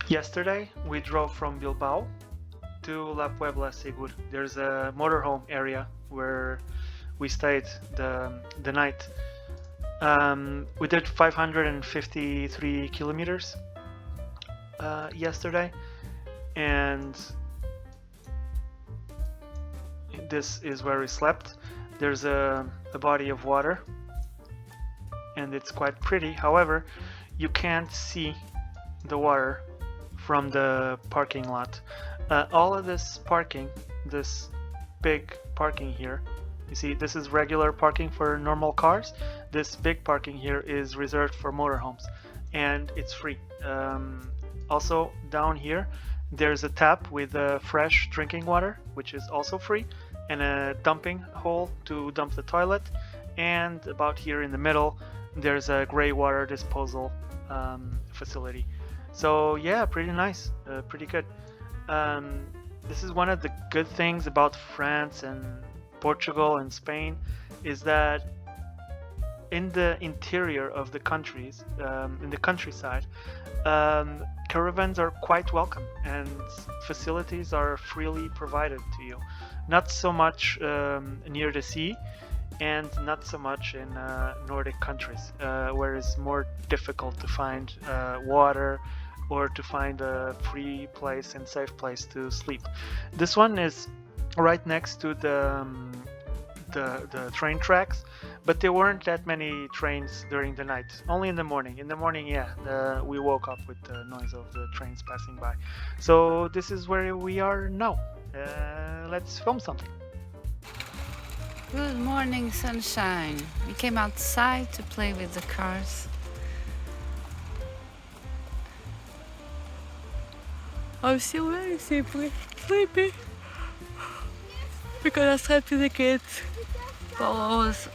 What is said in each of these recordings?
Yesterday we drove from Bilbao to La Puebla Segur. There's a motorhome area where we stayed the night. We did 553 kilometers yesterday, and this is where we slept. There's a body of water, and it's quite pretty. However, you can't see the water from the parking lot. All of this parking, this big parking here, you see this is regular parking for normal cars. This big parking here is reserved for motorhomes, and it's free. Also down here there's a tap with fresh drinking water, which is also free, and a dumping hole to dump the toilet. And about here in the middle there's a gray water disposal facility. So yeah, pretty nice, pretty good. This is one of the good things about France and Portugal and Spain, is that in the interior of the countries, in the countryside, caravans are quite welcome and facilities are freely provided to you. Not so much near the sea, and not so much in Nordic countries, where it's more difficult to find water or to find a free place and safe place to sleep. This one is right next to the train tracks, but there weren't that many trains during the night. Only in the morning. In the morning, yeah, we woke up with the noise of the trains passing by. So this is where we are now. Let's film something. Good morning, sunshine. We came outside to play with the cars. I'm still very sleepy because I slept with the kids while I was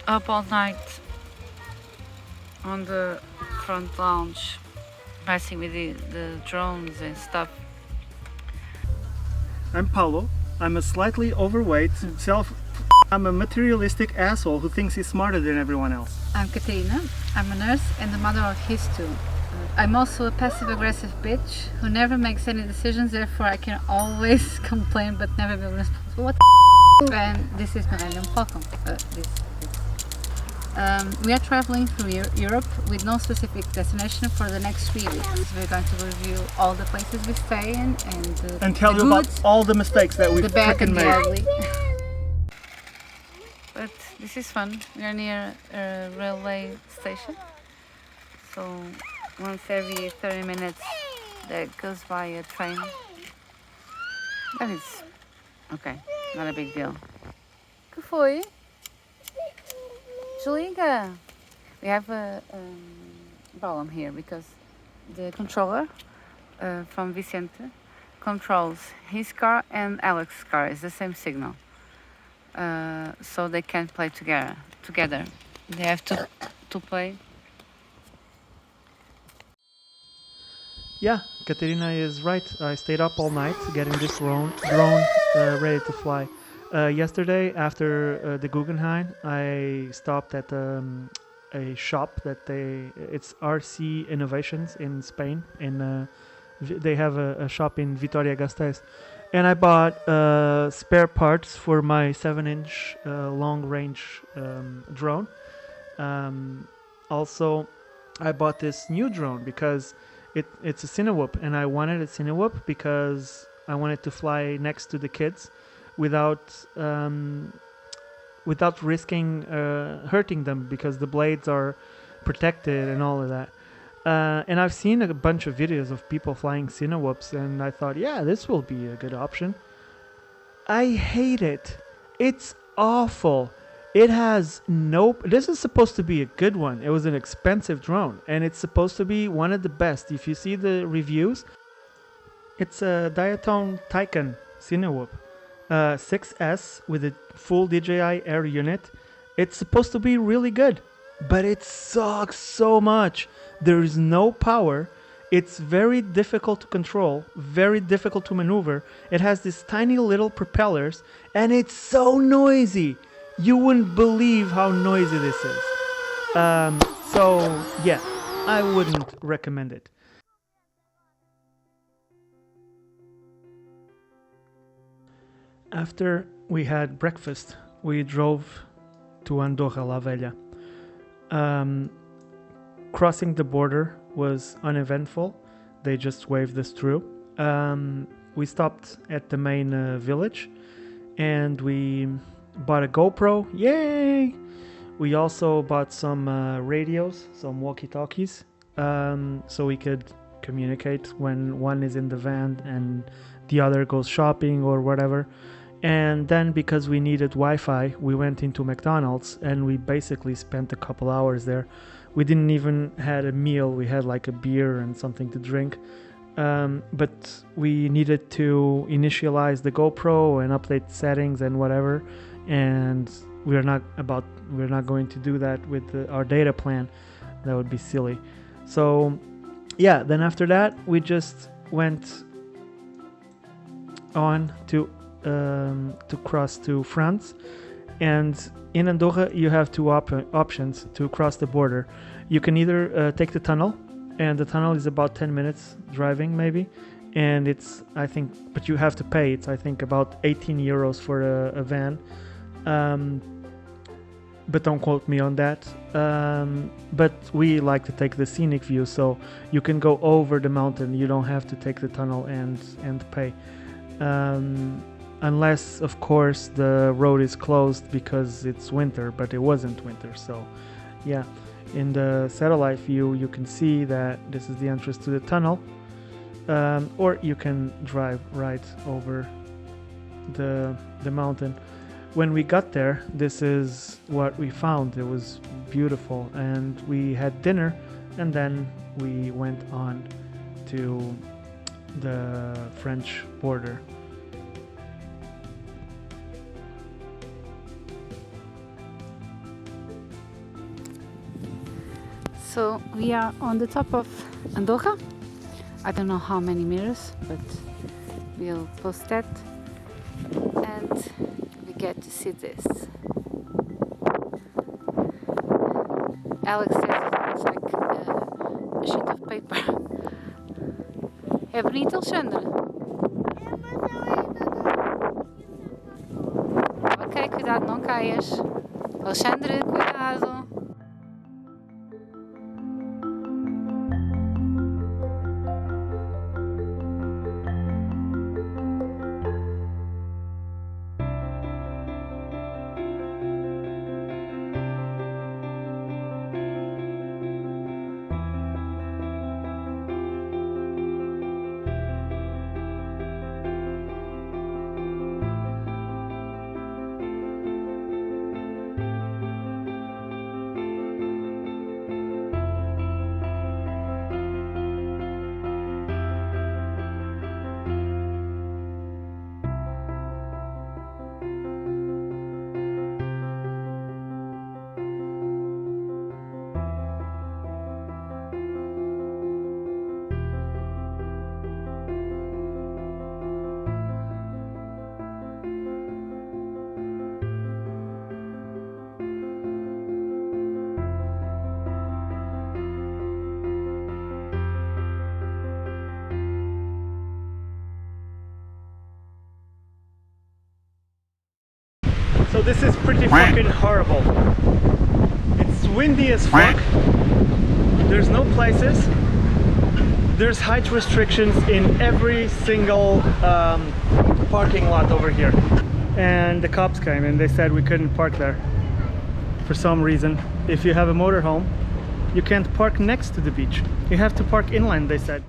up all night on the front lounge, messing with the drones and stuff. I'm Paulo. I'm a slightly overweight, I'm a materialistic asshole who thinks he's smarter than everyone else. I'm Katerina. I'm a nurse and the mother of his two. I'm also a passive-aggressive bitch who never makes any decisions, therefore I can always complain but never be responsible. What the And this is Millennium Falcon. We are traveling through Europe with no specific destination for the next 3 weeks. We're going to review all the places we stay in and tell you about all the mistakes that we've the bad freaking and the made. ugly. But this is fun. We are near a railway station, so once every 30 minutes there goes by a train. That is okay, not a big deal. Que foi? Desliga! We have a problem here because the controller from Vicente controls his car and Alex's car. It's the same signal. So they can't play together. They have to play. Yeah, Katerina is right. I stayed up all night getting this drone ready to fly. Yesterday, after the Guggenheim, I stopped at a shop that it's RC Innovations in Spain, and they have a shop in Vitoria-Gasteiz, and I bought spare parts for my 7-inch long-range drone. Also, I bought this new drone because it's a Cinewhoop, and I wanted a Cinewhoop because I wanted to fly next to the kids without risking hurting them, because the blades are protected and all of that. And I've seen a bunch of videos of people flying Cinewhoops, and I thought, yeah, this will be a good option. I hate it. It's awful. It has this is supposed to be a good one. It was an expensive drone, and it's supposed to be one of the best. If you see the reviews, it's a Diatone Tycoon Cinewhoop 6S with a full DJI Air unit. It's supposed to be really good, but it sucks so much. There is no power. It's very difficult to control, very difficult to maneuver. It has these tiny little propellers, and it's so noisy. You wouldn't believe how noisy this is. So yeah, I wouldn't recommend it. After we had breakfast, we drove to Andorra la Vella. Crossing the border was uneventful. They just waved us through. We stopped at the main village and we bought a GoPro. Yay! We also bought some radios, some walkie-talkies, so we could communicate when one is in the van and the other goes shopping or whatever. And then because we needed Wi-Fi, we went into McDonald's and we basically spent a couple hours there. We didn't even had a meal. We had like a beer and something to drink. But we needed to initialize the GoPro and update settings and whatever. And we're not going to do that with our data plan. That would be silly. So yeah, then after that we just went on to cross to France. And in Andorra you have two options to cross the border. You can either take the tunnel, and the tunnel is about 10 minutes driving maybe, and it's, I think, but you have to pay. It's, I think, about 18 euros for a van, but don't quote me on that. But we like to take the scenic view, so you can go over the mountain. You don't have to take the tunnel and pay, unless of course the road is closed because it's winter, but it wasn't winter. So yeah, in the satellite view you can see that this is the entrance to the tunnel, or you can drive right over the mountain. When we got there, this is what we found. It was beautiful, and we had dinner, and then we went on to the French border. So we are on the top of Andorra. I don't know how many meters, but we'll post that. And we get to see this. Alex says it looks like a sheet of paper. É bonito, Alexandre? Ok, cuidado, não caias. Alexandre, cuidado. So this is pretty fucking horrible. It's windy as fuck. There's no places. There's height restrictions in every single parking lot over here. And the cops came and they said we couldn't park there for some reason. If you have a motorhome, you can't park next to the beach. You have to park inland, they said.